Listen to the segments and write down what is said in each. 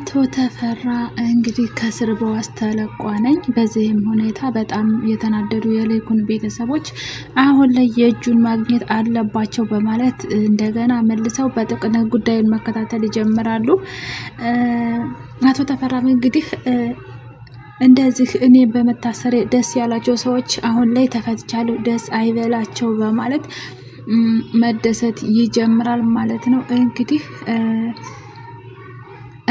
አቶ ተፈራ እንግዲህ ከስር በዋስ ተለቋነኝ። በዚህም ሁኔታ በጣም የተናደዱ የለይኩን ቤተሰቦች አሁን ላይ የእጁን ማግኘት አለባቸው በማለት እንደገና መልሰው በጥብቅ ጉዳዩን መከታተል ይጀምራሉ። አቶ ተፈራም እንግዲህ እንደዚህ እኔ በመታሰሬ ደስ ያላቸው ሰዎች አሁን ላይ ተፈትቻለሁ፣ ደስ አይበላቸው በማለት መደሰት ይጀምራል ማለት ነው። እንግዲህ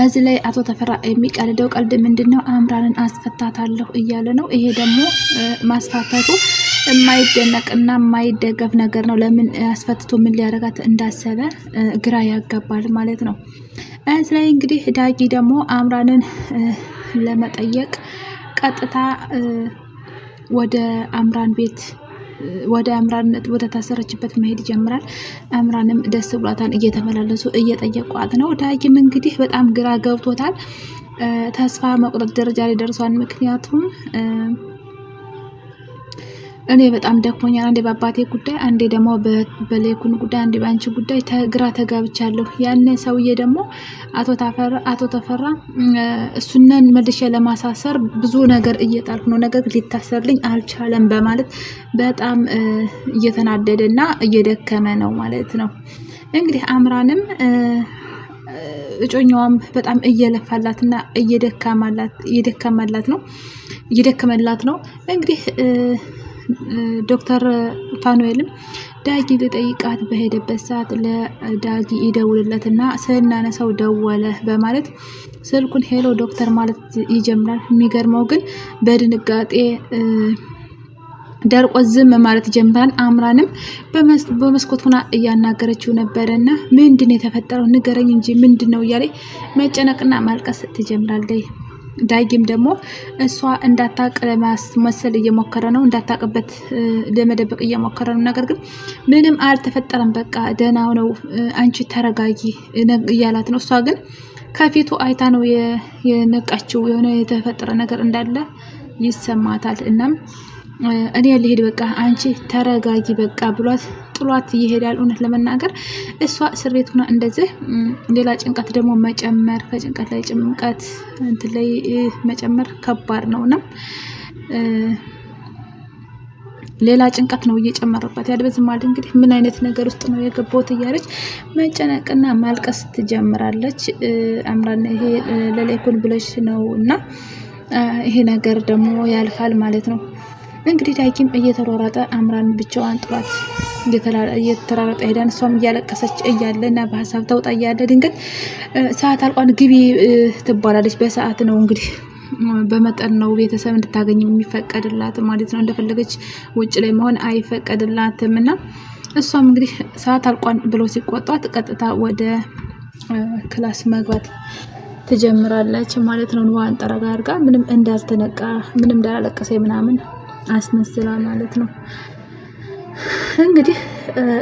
እዚህ ላይ አቶ ተፈራ የሚቀልደው ቀልድ ምንድነው? አምራንን አስፈታታለሁ እያለ ነው። ይሄ ደግሞ ማስፋታቱ የማይደነቅና የማይደገፍ ነገር ነው። ለምን አስፈትቶ ምን ሊያደርጋት እንዳሰበ ግራ ያጋባል ማለት ነው። እዚህ ላይ እንግዲህ ዳጊ ደግሞ አምራንን ለመጠየቅ ቀጥታ ወደ አምራን ቤት ወደ አምራን ወደ ታሰረችበት መሄድ ይጀምራል። አምራንም ደስ ብሏታን እየተመላለሱ እየጠየቋት ነው። ዳጊም እንግዲህ በጣም ግራ ገብቶታል። ተስፋ መቁረጥ ደረጃ ላይ ደርሷል። ምክንያቱም እኔ በጣም ደክሞኛል፣ አንዴ በአባቴ ጉዳይ፣ አንዴ ደግሞ በሌኩን ጉዳይ፣ አንዴ በአንቺ ጉዳይ ግራ ተጋብቻለሁ። ያን ሰውዬ ደግሞ አቶ ተፈራ እሱነን መልሼ ለማሳሰር ብዙ ነገር እየጣልኩ ነው፣ ነገር ሊታሰርልኝ አልቻለም በማለት በጣም እየተናደደና እየደከመ ነው ማለት ነው። እንግዲህ አምራንም እጮኛዋም በጣም እየለፋላትና እየደከመላት ነው። እንግዲህ ዶክተር ፋኑኤልም ዳጊ ልጠይቃት በሄደበት ሰዓት ለዳጊ ይደውልለትና ስናነሳው ደወለ በማለት ስልኩን ሄሎ ዶክተር ማለት ይጀምራል። የሚገርመው ግን በድንጋጤ ደርቆ ዝም ማለት ጀምራል። አምራንም በመስኮት ሆና እያናገረችው ነበረና ምንድነው የተፈጠረው ንገረኝ እንጂ ምንድነው እያለ መጨነቅና ማልቀስ ትጀምራለች። ዳጊም ደግሞ እሷ እንዳታቅ ለማስመሰል እየሞከረ ነው፣ እንዳታቅበት ለመደበቅ እየሞከረ ነው። ነገር ግን ምንም አልተፈጠረም፣ በቃ ደህና ነው፣ አንቺ ተረጋጊ እያላት ነው። እሷ ግን ከፊቱ አይታ ነው የነቃችው፣ የሆነ የተፈጠረ ነገር እንዳለ ይሰማታል። እናም እኔ ልሄድ በቃ አንቺ ተረጋጊ በቃ ብሏት ጥሏት ይሄዳል። እውነት ለመናገር እሷ እስር ቤት ሆና እንደዚህ ሌላ ጭንቀት ደግሞ መጨመር፣ ከጭንቀት ላይ ጭንቀት እንትን ላይ መጨመር ከባድ ነውና ሌላ ጭንቀት ነው እየጨመረባት ያለ። በዚህ ማለት እንግዲህ ምን አይነት ነገር ውስጥ ነው የገባሁት እያለች መጨነቅና ማልቀስ ትጀምራለች። አምራን ይሄ ለሌኩን ብለሽ ነው እና ይሄ ነገር ደግሞ ያልፋል ማለት ነው። እንግዲህ ዳጊም እየተሯሯጠ አምራን ብቻዋን ጥሏት እየተራራጠ ሄዳን። እሷም እያለቀሰች እያለ እና በሀሳብ ተውጣ እያለ ድንገት ሰዓት አልቋን ግቢ ትባላለች። በሰዓት ነው እንግዲህ በመጠን ነው ቤተሰብ እንድታገኝ የሚፈቀድላት ማለት ነው። እንደፈለገች ውጭ ላይ መሆን አይፈቀድላትም እና እሷም እንግዲህ ሰዓት አልቋን ብሎ ሲቆጧት ቀጥታ ወደ ክላስ መግባት ትጀምራለች ማለት ነው። ንዋን ጠረጋ አድርጋ ምንም እንዳልተነቃ ምንም እንዳላለቀሰ ምናምን አስመስላ ማለት ነው። እንግዲህ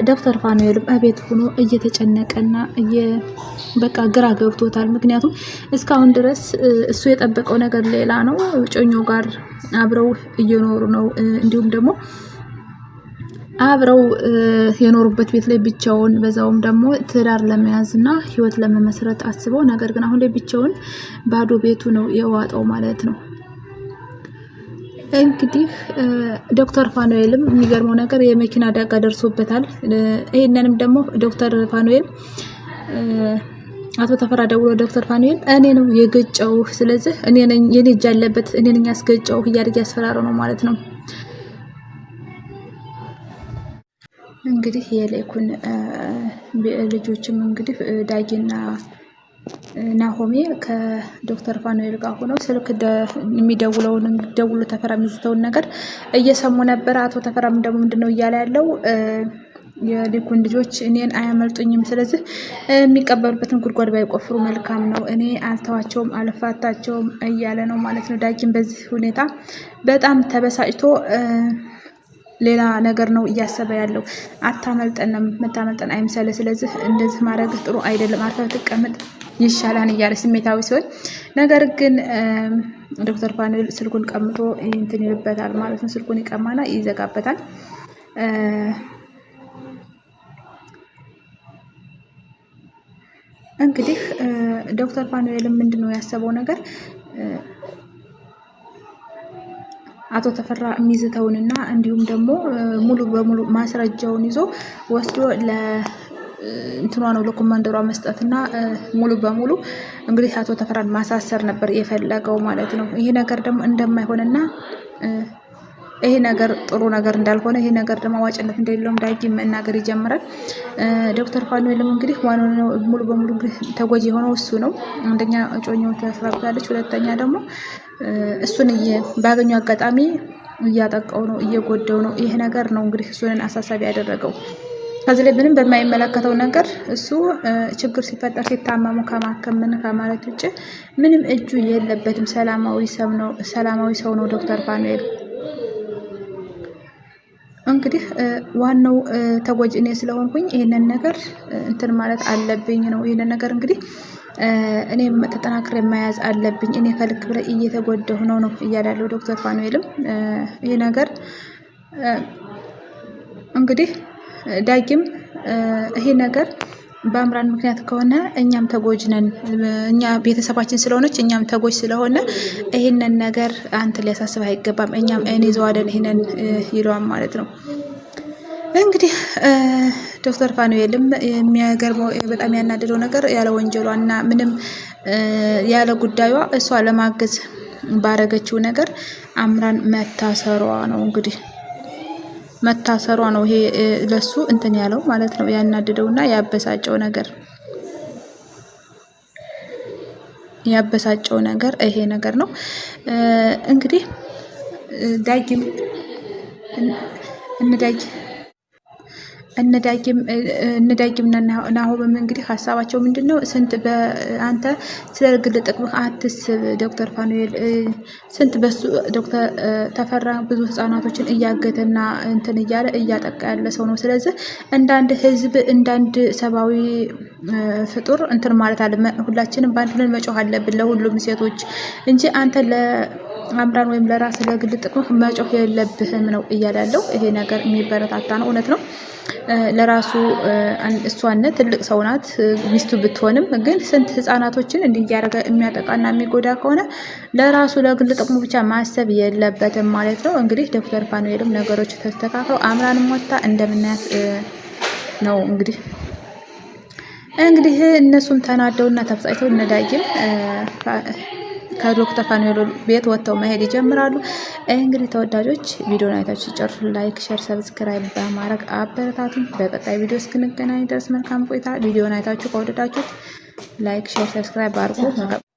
ዶክተር ፋኑኤልም እቤት ሆኖ እየተጨነቀና በቃ ግራ ገብቶታል። ምክንያቱም እስካሁን ድረስ እሱ የጠበቀው ነገር ሌላ ነው። ጮኛው ጋር አብረው እየኖሩ ነው። እንዲሁም ደግሞ አብረው የኖሩበት ቤት ላይ ብቻውን በዛውም ደግሞ ትዳር ለመያዝና ህይወት ለመመስረት አስበው፣ ነገር ግን አሁን ላይ ብቻውን ባዶ ቤቱ ነው የዋጠው ማለት ነው። እንግዲህ ዶክተር ፋኑኤልም የሚገርመው ነገር የመኪና አደጋ ደርሶበታል። ይሄንንም ደግሞ ዶክተር ፋኑኤል አቶ ተፈራ ደውሎ ዶክተር ፋኑኤል እኔ ነው የገጨው፣ ስለዚህ እኔ ነኝ የኔ እጅ አለበት፣ እኔ ነኝ ያስገጨው እያለ ያስፈራረው ነው ማለት ነው። እንግዲህ የሌኩን ልጆችም እንግዲህ ዳጊና ናሆሜ ከዶክተር ፋኑኤል ጋር ሆነው ስልክ የሚደውለውን ደውሎ ተፈራ የሚዝተውን ነገር እየሰሙ ነበር። አቶ ተፈራም ደግሞ ምንድነው እያለ ያለው የሌኩን ልጆች እኔን አያመልጡኝም፣ ስለዚህ የሚቀበሉበትን ጉድጓድ ባይቆፍሩ መልካም ነው፣ እኔ አልተዋቸውም፣ አልፋታቸውም እያለ ነው ማለት ነው። ዳጊም በዚህ ሁኔታ በጣም ተበሳጭቶ ሌላ ነገር ነው እያሰበ ያለው። አታመልጠንም፣ መታመልጠን አይምሰለ፣ ስለዚህ እንደዚህ ማድረግ ጥሩ አይደለም፣ አርፈህ ትቀመጥ ይሻላል እያለ ስሜታዊ ሲሆን፣ ነገር ግን ዶክተር ፋኑኤል ስልኩን ቀምቶ እንትን ይልበታል ማለት ነው። ስልኩን ይቀማና ይዘጋበታል። እንግዲህ ዶክተር ፋኑኤልም ምንድነው ያሰበው ነገር አቶ ተፈራ የሚዝተውንና እንዲሁም ደግሞ ሙሉ በሙሉ ማስረጃውን ይዞ ወስዶ እንትኗ ነው ለኮማንደሯ መስጠትና ሙሉ በሙሉ እንግዲህ አቶ ተፈራን ማሳሰር ነበር የፈለገው ማለት ነው። ይሄ ነገር ደግሞ እንደማይሆንና ይሄ ነገር ጥሩ ነገር እንዳልሆነ ይሄ ነገር ደግሞ አዋጭነት እንደሌለው ዳጊ መናገር ይጀምራል። ዶክተር ፋኑኤልም እንግዲህ ዋናው ሙሉ በሙሉ ተጎጂ የሆነው እሱ ነው። አንደኛ እጮኛው ታስራብታለች፣ ሁለተኛ ደግሞ እሱን ባገኘው አጋጣሚ እያጠቃው ነው፣ እየጎዳው ነው። ይሄ ነገር ነው እንግዲህ እሱን አሳሳቢ ያደረገው። ከዚህ ላይ ምንም በማይመለከተው ነገር እሱ ችግር ሲፈጠር ሲታመሙ ከማከም ምን ከማለት ውጭ ምንም እጁ የለበትም። ሰላማዊ ሰው ነው ዶክተር ፋኑኤል። እንግዲህ ዋናው ተጎጂ እኔ ስለሆንኩኝ ይሄንን ነገር እንትን ማለት አለብኝ ነው። ይሄንን ነገር እንግዲህ እኔም ተጠናክሬ መያዝ አለብኝ። እኔ ከልክ በላይ እየተጎዳሁ ነው እያለ ያለው ዶክተር ፋኑኤልም ይሄ ነገር እንግዲህ ዳጊም ይሄ ነገር በአምራን ምክንያት ከሆነ እኛም ተጎጅ ነን፣ እኛ ቤተሰባችን ስለሆነች እኛም ተጎጅ ስለሆነ ይሄንን ነገር አንተ ሊያሳስብ አይገባም፣ እኛም እኔ ዘዋደን ይሄንን ይለዋል ማለት ነው። እንግዲህ ዶክተር ፋኑኤልም የሚያገርመው በጣም ያናደደው ነገር ያለ ወንጀሏና ምንም ያለ ጉዳዩ እሷ ለማገዝ ባረገችው ነገር አምራን መታሰሯ ነው። እንግዲህ መታሰሯ ነው ይሄ ለሱ እንትን ያለው ማለት ነው። ያናደደውና ያበሳጨው ነገር ይሄ ነገር ነው። እንግዲህ ዳጊም እነዳጊም ናሆምም እንግዲህ ሀሳባቸው ምንድነው? ስንት በአንተ ስለ ግል ጥቅምህ አትስብ ዶክተር ፋኑኤል፣ ስንት በሱ ዶክተር ተፈራ ብዙ ህፃናቶችን እያገተና እንትን እያለ እያጠቃ ያለ ሰው ነው። ስለዚህ እንዳንድ ህዝብ እንዳንድ ሰብአዊ ፍጡር እንትን ማለት አለ። ሁላችንም በአንድ ሆነን መጮህ አለብን ለሁሉም ሴቶች እንጂ አንተ ለአምራን ወይም ለራስ ለግል ጥቅምህ መጮህ የለብህም ነው እያለ ያለው። ይሄ ነገር የሚበረታታ ነው። እውነት ነው። ለራሱ እሷነት ትልቅ ሰው ናት፣ ሚስቱ ብትሆንም ግን ስንት ህፃናቶችን እንዲያረጋ የሚያጠቃና የሚጎዳ ከሆነ ለራሱ ለግል ጥቅሙ ብቻ ማሰብ የለበትም ማለት ነው። እንግዲህ ዶክተር ፋኑኤልም ነገሮች ተስተካክለው አምራንም ወጣ እንደምናያት ነው። እንግዲህ እነሱም ተናደውና ተብጻይተው እነዳጊም ከዶክተር ፋኑኤል ቤት ወጥተው መሄድ ይጀምራሉ። እንግዲህ ተወዳጆች ቪዲዮን አይታችሁ ሲጨርሱ ላይክ፣ ሼር፣ ሰብስክራይብ በማድረግ አበረታቱን። በቀጣይ ቪዲዮ እስክንገናኝ ድረስ መልካም ቆይታ። ቪዲዮን አይታችሁ ከወደዳችሁት ላይክ፣ ሼር፣ ሰብስክራይብ አድርጉ።